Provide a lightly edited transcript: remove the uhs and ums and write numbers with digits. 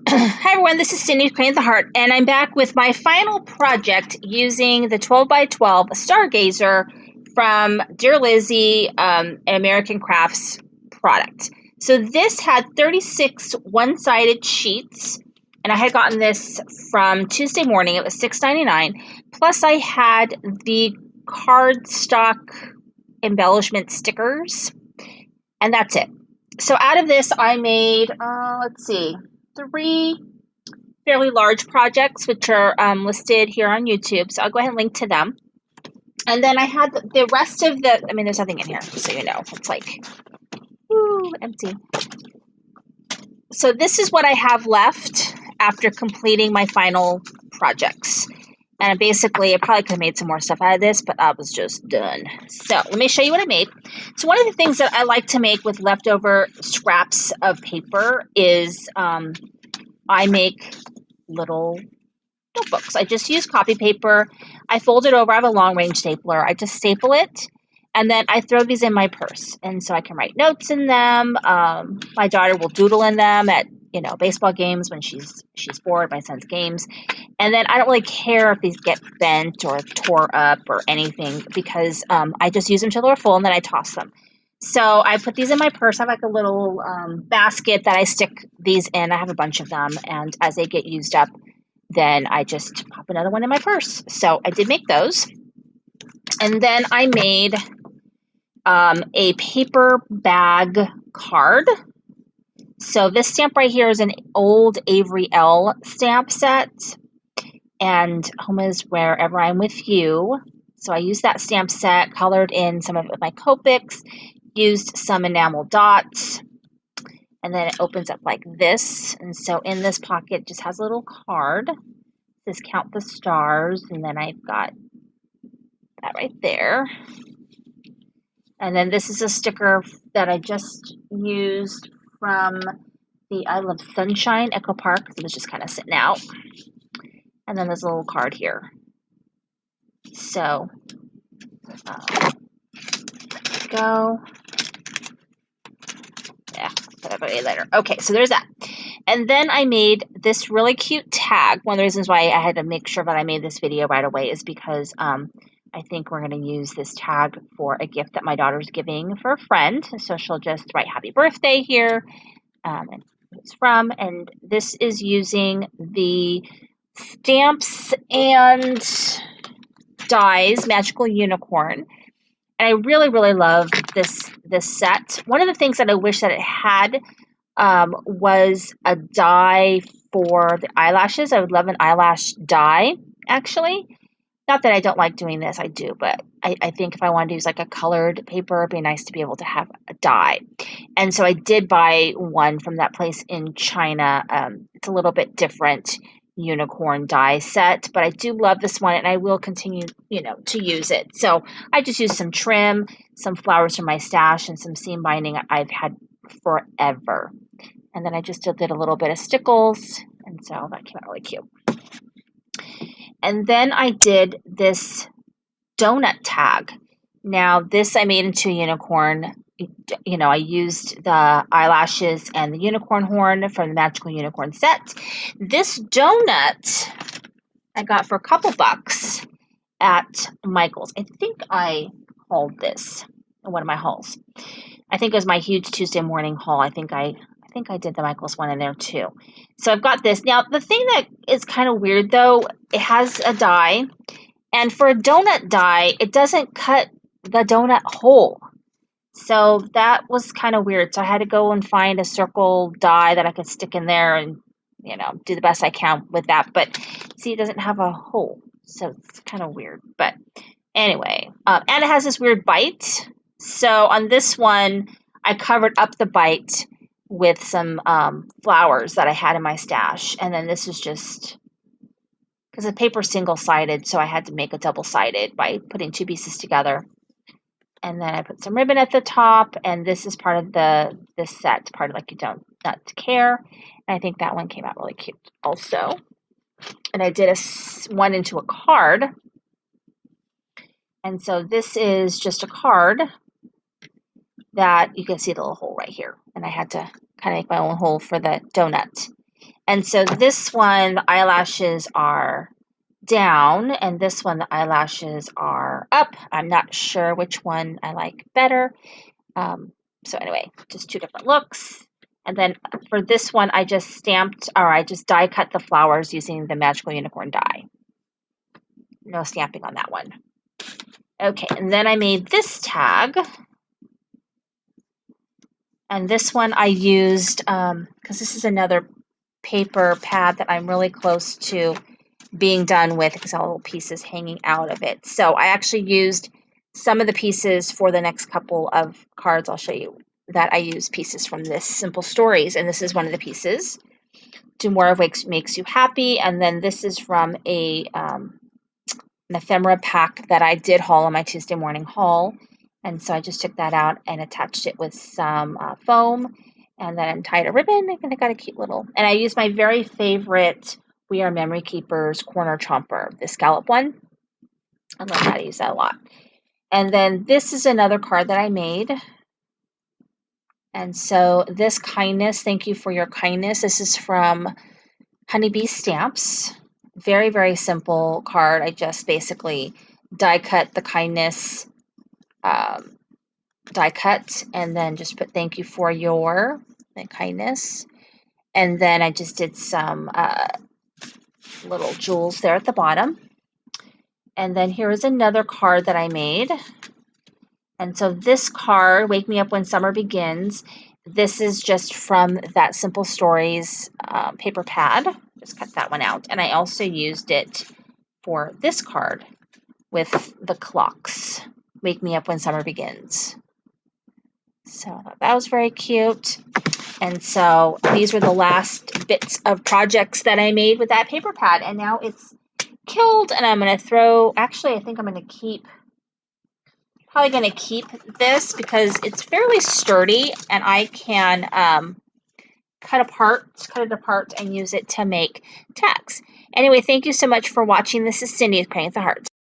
Hi everyone, this is Cindy Crane the Heart, and I'm back with my final project using the 12 by 12 Stargazer from Dear Lizzy, an American Crafts product. So this had 36 one-sided sheets, and I had gotten this from Tuesday morning. It was $6.99. Plus I had the cardstock embellishment stickers, and that's it. So out of this I made, let's see, 3 fairly large projects, which are listed here on YouTube. So I'll go ahead and link to them. And then I had the rest of the, I mean, there's nothing in here, just so you know. It's like, woo, empty. So this is what I have left after completing my final projects. And basically, I probably could have made some more stuff out of this, but I was just done. So let me show you what I made. So one of the things that I like to make with leftover scraps of paper is I make little notebooks. I just use copy paper. I fold it over. I have a long range stapler. I just staple it, and then I throw these in my purse, and so I can write notes in them. My daughter will doodle in them at baseball games when she's bored. My son's games, and then I don't really care if these get bent or tore up or anything because I just use them till they're full, and then I toss them. So I put these in my purse. I have like a little basket that I stick these in. I have a bunch of them, and as they get used up, then I just pop another one in my purse. So I did make those. And then I made a paper bag card. So this stamp right here is an old Avery L stamp set. And home is wherever I'm with you. So I used that stamp set, colored in some of it with my Copics, used some enamel dots. And then it opens up like this. And so in this pocket, it just has a little card. It says count the stars. And then I've got that right there. And then this is a sticker that I just used from the I Love Sunshine Echo Park. It was just kind of sitting out. And then there's a little card here. So, there we go. Yeah, put that later. Okay, so there's that. And then I made this really cute tag. One of the reasons why I had to make sure that I made this video right away is because I think we're going to use this tag for a gift that my daughter's giving for a friend. So she'll just write happy birthday here and who it's from. And this is using the Stamps and Dies Magical Unicorn. And I really, really love this set. One of the things that I wish that it had was a die for the eyelashes. I would love an eyelash die, actually. Not that I don't like doing this, I do, but I think if I wanted to use like a colored paper, it'd be nice to be able to have a die. And so I did buy one from that place in China. It's a little bit different unicorn die set, but I do love this one and I will continue, to use it. So I just used some trim, some flowers from my stash, and some seam binding I've had forever. And then I just did a little bit of stickles, and so that came out really cute. And then I did this donut tag. Now this I made into a unicorn. I used the eyelashes and the unicorn horn from the Magical Unicorn set. This donut I got for a couple bucks at Michael's. I think I hauled this in one of my hauls. I think it was my huge Tuesday morning haul. I think I did the Michael's one in there too. So I've got this. Now, the thing that is kind of weird, though, it has a die. And for a donut die, it doesn't cut the donut hole. So that was kind of weird. So I had to go and find a circle die that I could stick in there and, do the best I can with that. But see, it doesn't have a hole. So it's kind of weird. But anyway, and it has this weird bite. So on this one, I covered up the bite with some flowers that I had in my stash. And then this is just, because the paper's single-sided, so I had to make a double-sided by putting 2 pieces together. And then I put some ribbon at the top, and this is part of this set, part of Like You Don't Not to Care. And I think that one came out really cute also. And I did one into a card. And so this is just a card that you can see the little hole right here. And I had to kind of make my own hole for the donut. And so this one, the eyelashes are down, and this one, the eyelashes are up. I'm not sure which one I like better. So anyway, just two different looks. And then for this one, I just die cut the flowers using the Magical Unicorn die. No stamping on that one. Okay, and then I made this tag. And this one I used, because this is another paper pad that I'm really close to being done with, because all the little pieces hanging out of it. So I actually used some of the pieces for the next couple of cards. I'll show you that I use pieces from this Simple Stories, and this is one of the pieces. Do More of What Makes You Happy, and then this is from an ephemera pack that I did haul on my Tuesday morning haul, and so I just took that out and attached it with some foam, and then tied a ribbon, and I got a cute little, and I used my very favorite We Are Memory Keepers Corner Chomper, the scallop one. I learned how to use that a lot. And then this is another card that I made. And so this kindness, thank you for your kindness. This is from Honeybee Stamps. Very, very simple card. I just basically die cut the kindness die cut, and then just put thank you for your kindness. And then I just did some little jewels there at the bottom. And then here is another card that I made. And so this card, Wake Me Up When Summer Begins, this is just from that Simple Stories paper pad. Just cut that one out. And I also used it for this card with the clocks. Wake Me Up When Summer Begins. So that was very cute. And so these were the last bits of projects that I made with that paper pad. And now it's killed, and I'm going to throw, actually I think I'm going to keep, probably going to keep this because it's fairly sturdy, and I can cut it apart and use it to make tags. Anyway, thank you so much for watching. This is Cindy with Crying with the Heart.